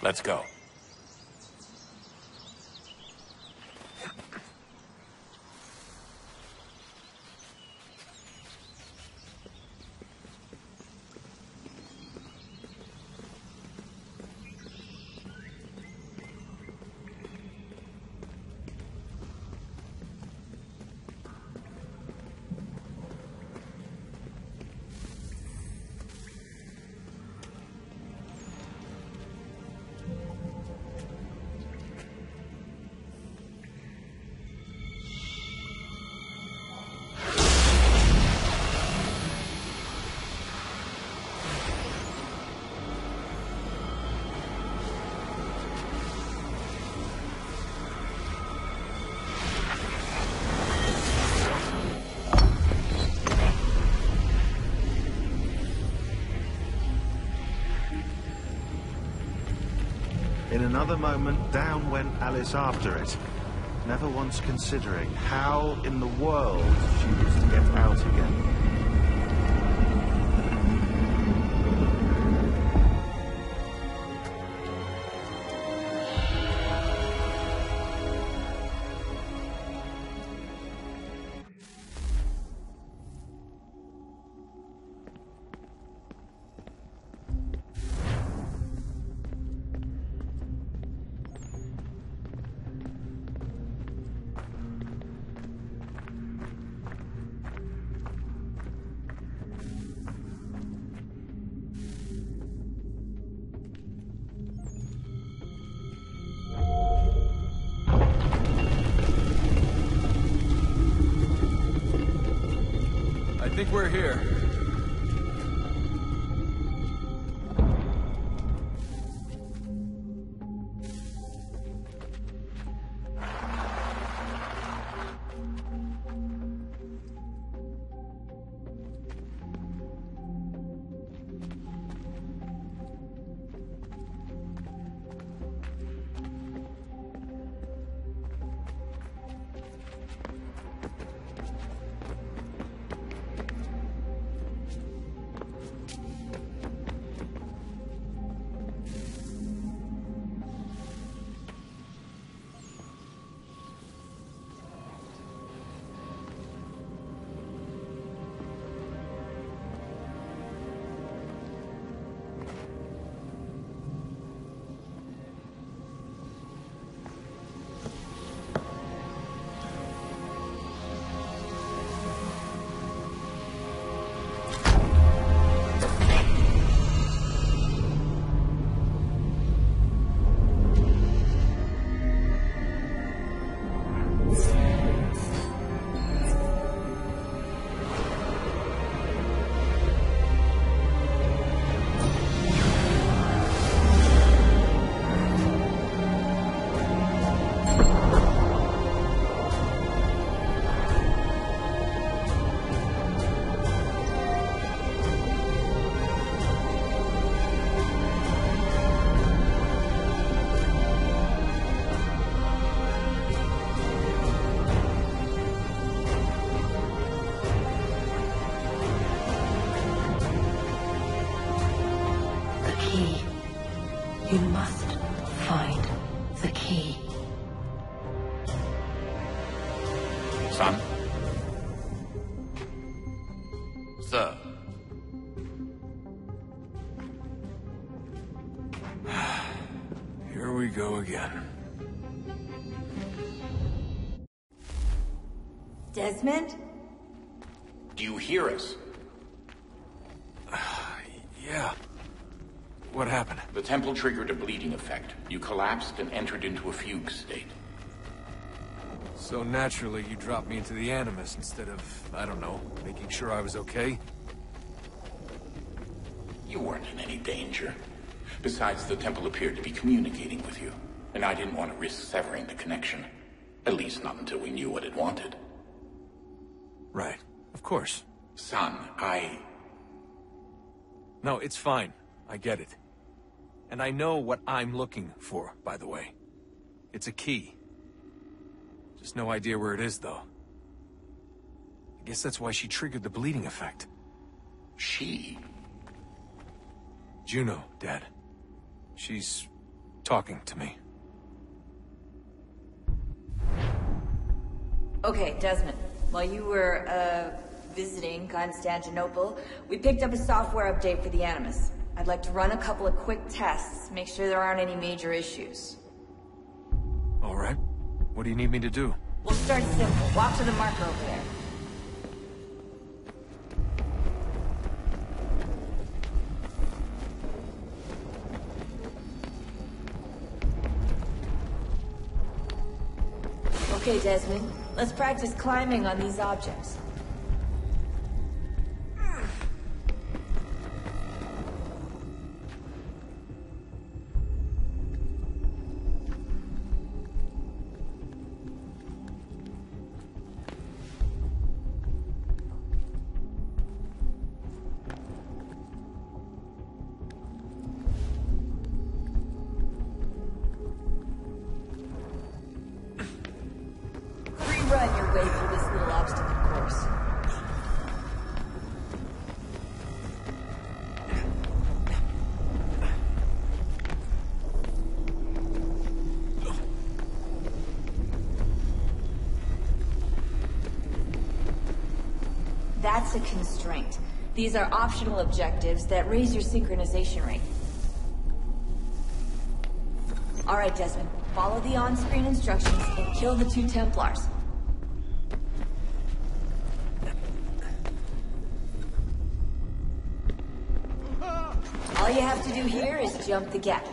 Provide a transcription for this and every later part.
Let's go. In another moment, down went Alice after it, never once considering how in the world she was to get out again. I think we're here. You must find the key. Son? Sir? Here we go again. Desmond? Do you hear us? Yeah. What happened? The temple triggered a bleeding effect. You collapsed and entered into a fugue state. So naturally, you dropped me into the Animus instead of, I don't know, making sure I was okay? You weren't in any danger. Besides, the temple appeared to be communicating with you, and I didn't want to risk severing the connection. At least not until we knew what it wanted. Right. Of course. Son, No, it's fine. I get it. And I know what I'm looking for, by the way. It's a key. Just no idea where it is, though. I guess that's why she triggered the bleeding effect. She? Juno, Dad. She's talking to me. Okay, Desmond. While you were, visiting Constantinople, we picked up a software update for the Animus. I'd like to run a couple of quick tests, make sure there aren't any major issues. All right. What do you need me to do? We'll start simple. Walk to the marker over there. Okay, Desmond. Let's practice climbing on these objects. Run your way through this little obstacle course. That's a constraint. These are optional objectives that raise your synchronization rate. All right, Desmond. Follow the on-screen instructions and kill the 2 Templars. All you have to do here is jump the gap.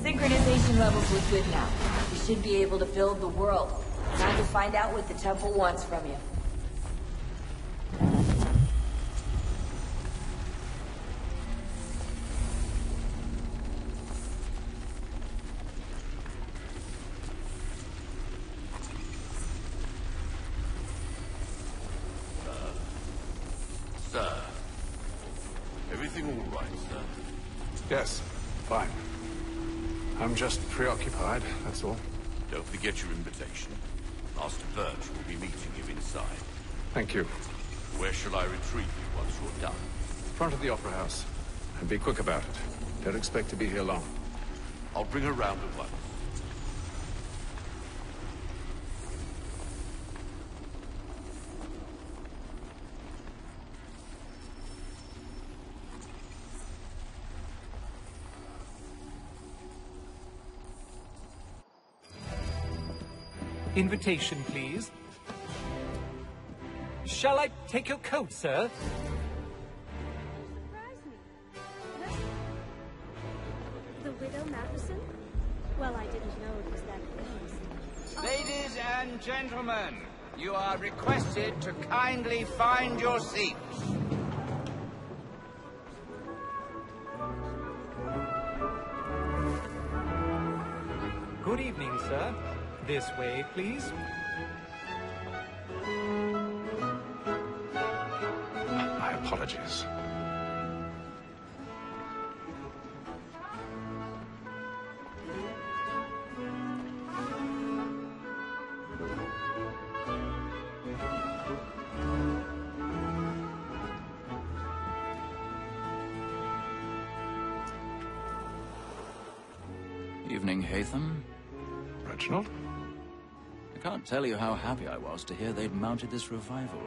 Synchronization levels look good now. You should be able to build the world. Time to find out what the temple wants from you. Sir. Everything all right, sir? Yes, fine. I'm just preoccupied, that's all. Don't forget your invitation. Master Birch will be meeting you inside. Thank you. Where shall I retrieve you once you're done? Front of the Opera House. And be quick about it. Don't expect to be here long. I'll bring her round at once. Invitation, please. Shall I take your coat, sir? Surprise me. The widow Matheson? Well, I didn't know it was that close. Ladies and gentlemen, you are requested to kindly find your seats. Good evening, sir. This way, please. My apologies. Evening, Hatham. Reginald? I can't tell you how happy I was to hear they'd mounted this revival.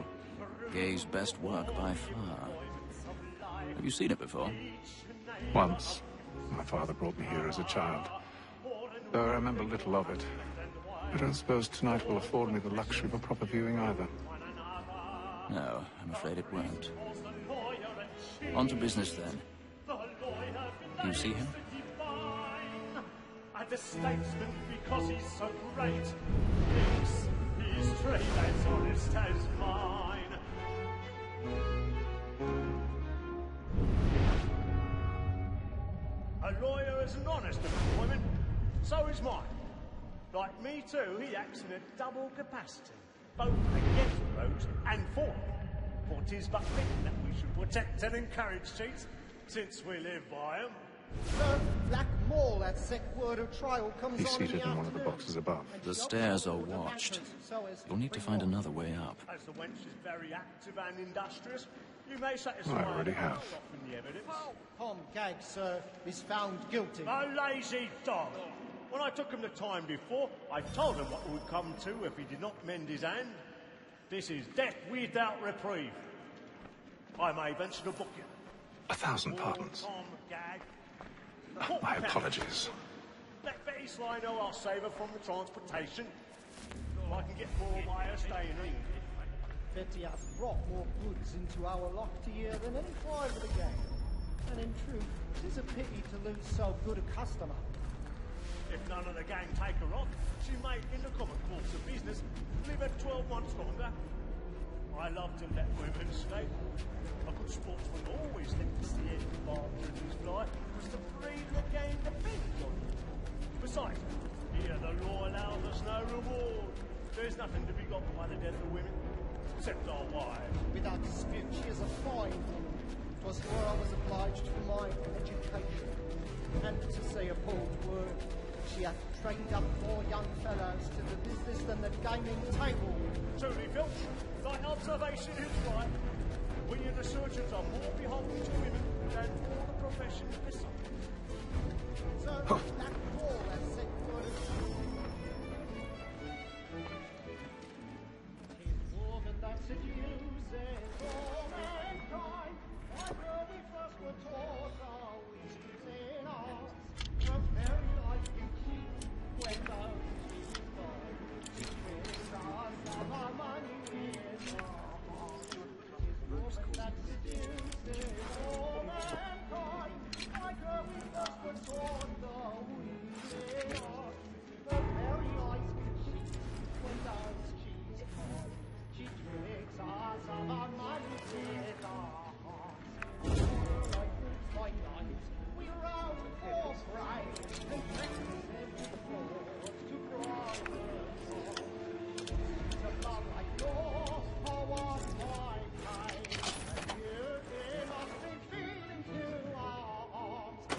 Gay's best work by far. Have you seen it before? Once. My father brought me here as a child. Though I remember little of it. I don't suppose tonight will afford me the luxury of a proper viewing either. No, I'm afraid it won't. On to business then. Do you see him? by the statesman because he's so great. Thinks his trade as honest as mine. A lawyer is an honest employment, so is mine. Like me too, he acts in a double capacity, both against rogues and for them. For 'tis but fitting that we should protect and encourage cheats, since we live by them. Sir, Black Mall at Sec Word of Trial comes He's on seated in in one of the boxes above. The stairs are watched. You'll need to find another way up. As the wench is very active and industrious, you may satisfy I already have. in the evidence. Tom Gag, sir, is found guilty. A lazy dog! When I took him the time before, I told him what it would come to if he did not mend his hand. This is death without reprieve. I may venture to book you. 1,000 pardons. Tom Gag. My apologies. Let Betty Sly know I'll save her from the transportation. I can get more by her staying in. Betty has brought more goods into our locked here than any private of the gang. And in truth, it is a pity to lose so good a customer. If none of the gang take her off, she may, in the common course of business, live her 12 months longer. I love to let women stay. A good sportsman always thinks to see any barber in his fly, because the breed of the game depends on it. Besides, here the law allows us no reward. There's nothing to be got by the death of women, except our wives. Without dispute, she is a fine woman. 'Twas where I was obliged for my education. And to say a bold word, she hath trained up more young fellows to the business than the gaming table. Truly, Filch, thy observation is right. We and the surgeons are more beholden to women than all the professions besides. So, that wall has set word of tis woman that seduces all mankind. Why we first were taught our wishes in us. From very life we keep when those we find. She brings us of our money in our hearts. Tis woman that seduces all mankind. Why we first were taught our wishes in us. From very life we keep when those she's caught. She tricks us of our money in our hearts. Like boots by night, we round for pride and practice every fraud to bribe the to love like yours, our high tide. And you must be feeling to our hearts.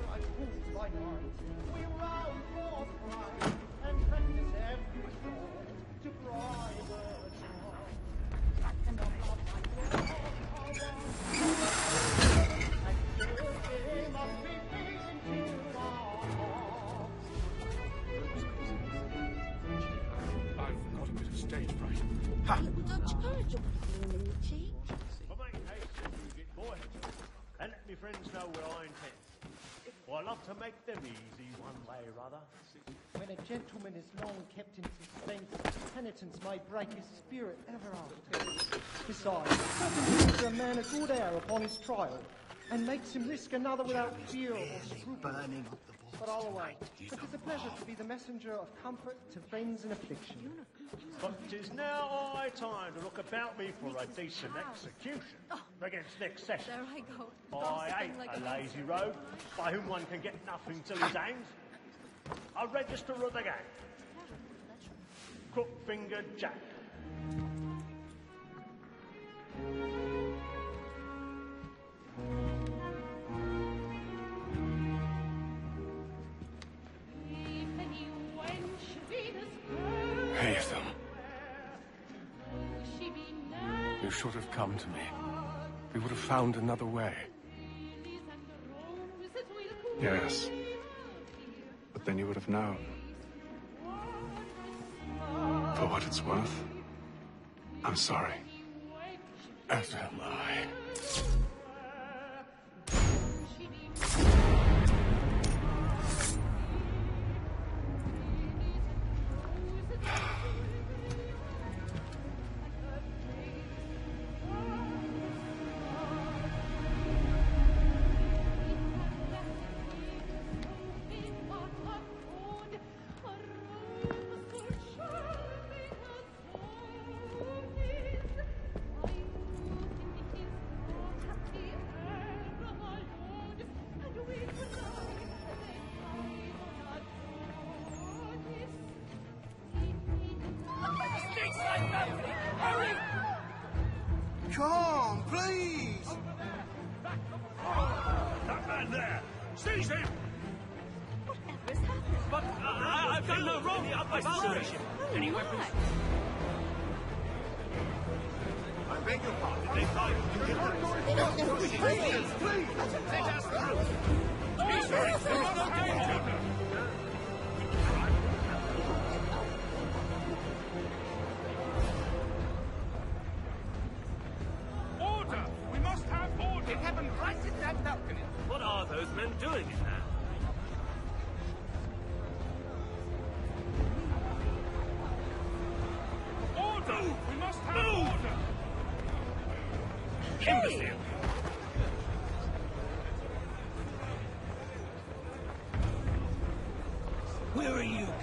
Like boots by night, we round for pride and practice every fraud to bribe the and our love like yours, our I've got a bit of stage fright. But make haste and you get boy. And let me friends know where I intend. For I love to make them easy one way or other. When a gentleman is long kept in suspense, penitence may break his spirit ever after. Besides, certainly gives a man a good air upon his trial, and makes him risk another without fear or scruple. But I'll away. It is a pleasure to be the messenger of comfort to friends in affliction. But 'tis now high time to look about me for a decent execution against next session. There I go. I ain't Like a a lazy rogue by whom one can get nothing till he's hanged. A register of the gang. Crook-fingered Jack. Haytham. You should have come to me. We would have found another way. Yes. But then you would have known. For what it's worth, I'm sorry. As am I. calm, please! That man there! Seize him! Whatever's happened? But I've done no wrong! I searched him! Any weapons? I beg your pardon. They find you get please! Let us through! Be sorry, there is no danger! Order! We must have order! It happened right in that balcony. What are those men doing in there? Order! We must have order! Imbecile! Where are you going?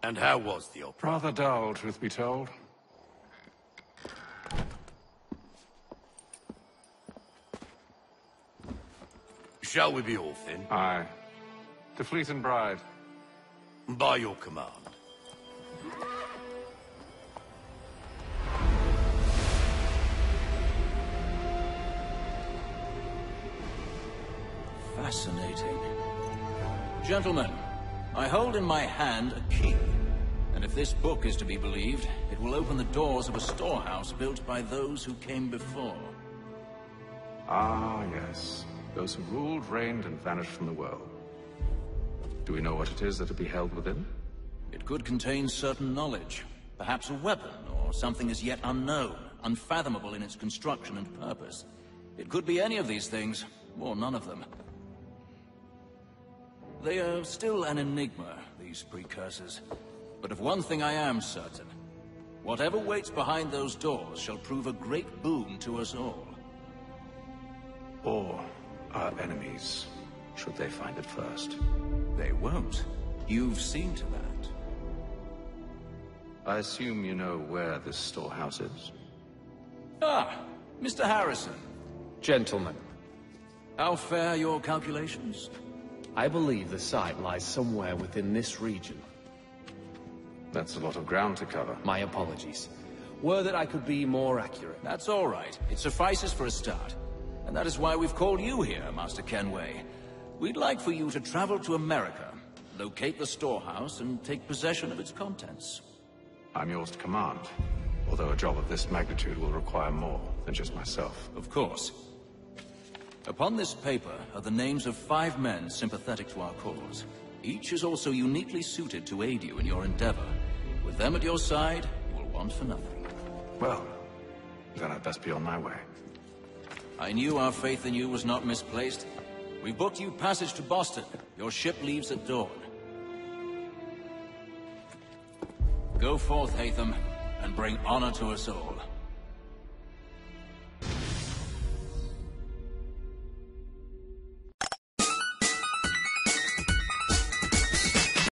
And how was the opera? Rather dull, truth be told. Shall we be off then? Aye. To Fleet and Bride. By your command. Fascinating. Gentlemen, I hold in my hand a key. And if this book is to be believed, it will open the doors of a storehouse built by those who came before. Ah, yes. Those who ruled, reigned, and vanished from the world. Do we know what it is that will be held within? It could contain certain knowledge. Perhaps a weapon, or something as yet unknown, unfathomable in its construction and purpose. It could be any of these things, or none of them. They are still an enigma, these precursors. But of one thing I am certain. Whatever waits behind those doors shall prove a great boon to us all. Or our enemies, should they find it first. They won't. You've seen to that. I assume you know where this storehouse is? Ah, Mr. Harrison. Gentlemen, How fare your calculations? I believe the site lies somewhere within this region. That's a lot of ground to cover. My apologies. Were that I could be more accurate. That's all right. It suffices for a start. And that is why we've called you here, Master Kenway. We'd like for you to travel to America, locate the storehouse, and take possession of its contents. I'm yours to command, although a job of this magnitude will require more than just myself. Of course. Upon this paper are the names of 5 men sympathetic to our cause. Each is also uniquely suited to aid you in your endeavor. With them at your side, you will want for nothing. Well, then I'd best be on my way. I knew our faith in you was not misplaced. We booked you passage to Boston. Your ship leaves at dawn. Go forth, Hatham, and bring honor to us all.